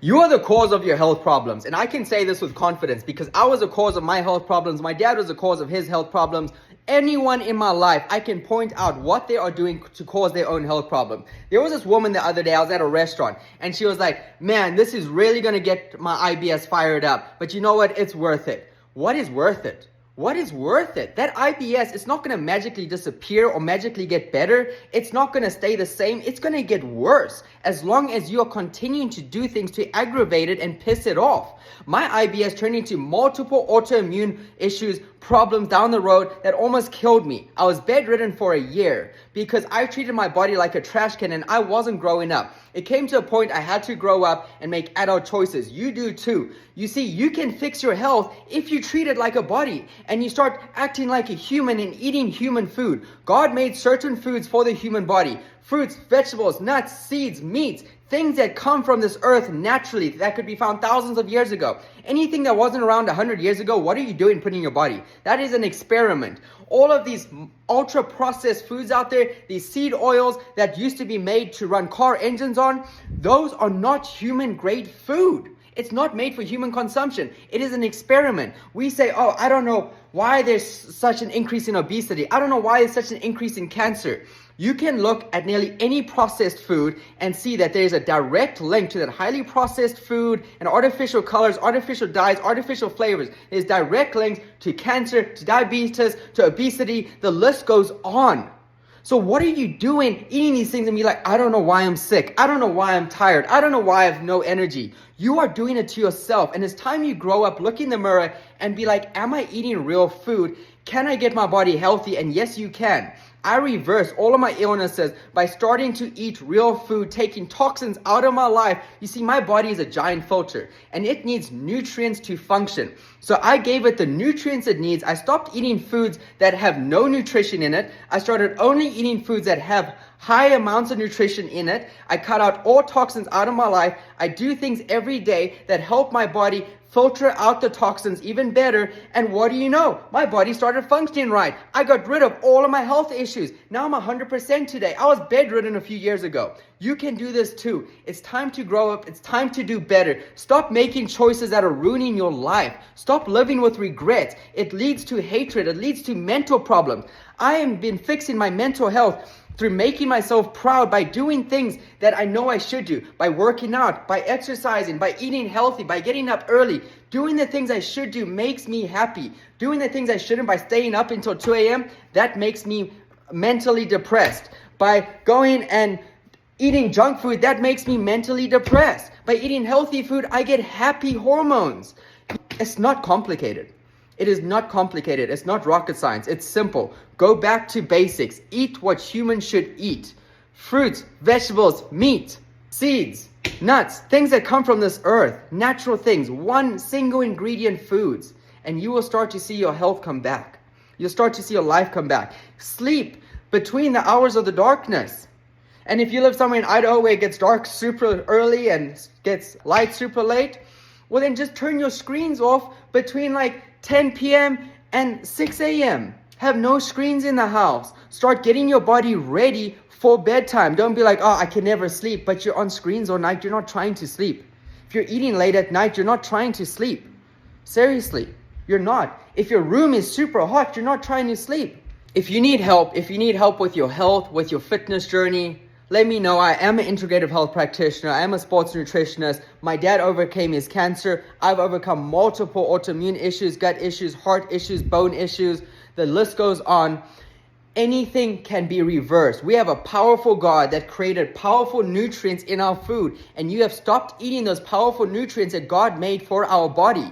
You are the cause of your health problems. And I can say this with confidence because I was the cause of my health problems. My dad was the cause of his health problems. Anyone in my life, I can point out what they are doing to cause their own health problem. There was this woman the other day, I was at a restaurant, and she was like, man, this is really going to get my IBS fired up. But you know what? It's worth it. What is worth it? What is worth it? That IBS is not going to magically disappear or magically get better. It's not going to stay the same. It's going to get worse as long as you are continuing to do things to aggravate it and piss it off. My IBS turned into multiple autoimmune issues, problems down the road that almost killed me. I was bedridden for a year because I treated my body like a trash can and I wasn't growing up. It came to a point I had to grow up and make adult choices. You do too. You see, you can fix your health if you treat it like a body and you start acting like a human and eating human food. God made certain foods for the human body. Fruits, vegetables, nuts, seeds, meats, things that come from this earth naturally that could be found thousands of years ago. Anything that wasn't around 100 years ago, what are you doing putting in your body? That is an experiment. All of these ultra processed foods out there, these seed oils that used to be made to run car engines on, those are not human grade food. It's not made for human consumption. It is an experiment. We say, oh, I don't know why there's such an increase in obesity. I don't know why there's such an increase in cancer. You can look at nearly any processed food and see that there's a direct link to that highly processed food and artificial colors, artificial dyes, artificial flavors. There's direct links to cancer, to diabetes, to obesity. The list goes on. So what are you doing eating these things and be like, I don't know why I'm sick. I don't know why I'm tired. I don't know why I have no energy. You are doing it to yourself. And it's time you grow up, look in the mirror and be like, am I eating real food? Can I get my body healthy? And yes, you can. I reversed all of my illnesses by starting to eat real food, taking toxins out of my life. You see, my body is a giant filter and it needs nutrients to function. So I gave it the nutrients it needs. I stopped eating foods that have no nutrition in it. I started only eating foods that have high amounts of nutrition in it. I cut out all toxins out of my life. I do things every day that help my body filter out the toxins even better. And what do you know? My body started functioning right. I got rid of all of my health issues. Now I'm 100% today. I was bedridden a few years ago. You can do this too. It's time to grow up. It's time to do better. Stop making choices that are ruining your life. Stop living with regrets. It leads to hatred. It leads to mental problems. I have been fixing my mental health through making myself proud by doing things that I know I should do, by working out, by exercising, by eating healthy, by getting up early. Doing the things I should do makes me happy. Doing the things I shouldn't by staying up until 2 a.m., that makes me mentally depressed. By going and eating junk food, that makes me mentally depressed. By eating healthy food, I get happy hormones. It's not complicated. It is not complicated. It's not rocket science. It's simple. Go back to basics. Eat what humans should eat. Fruits, vegetables, meat, seeds, nuts, things that come from this earth, natural things, one single ingredient foods, and you will start to see your health come back. You'll start to see your life come back. Sleep between the hours of the darkness. And if you live somewhere in Idaho where it gets dark super early and gets light super late, well then just turn your screens off between like 10 p.m. and 6 a.m. Have no screens in the house. Start getting your body ready for bedtime. Don't be like, oh, I can never sleep, but you're on screens all night. You're not trying to sleep. If you're eating late at night, you're not trying to sleep. Seriously, you're not. If your room is super hot, you're not trying to sleep. If you need help with your health, with your fitness journey, let me know. I am an integrative health practitioner. I am a sports nutritionist. My dad overcame his cancer. I've overcome multiple autoimmune issues, gut issues, heart issues, bone issues. The list goes on. Anything can be reversed. We have a powerful God that created powerful nutrients in our food, and you have stopped eating those powerful nutrients that God made for our body.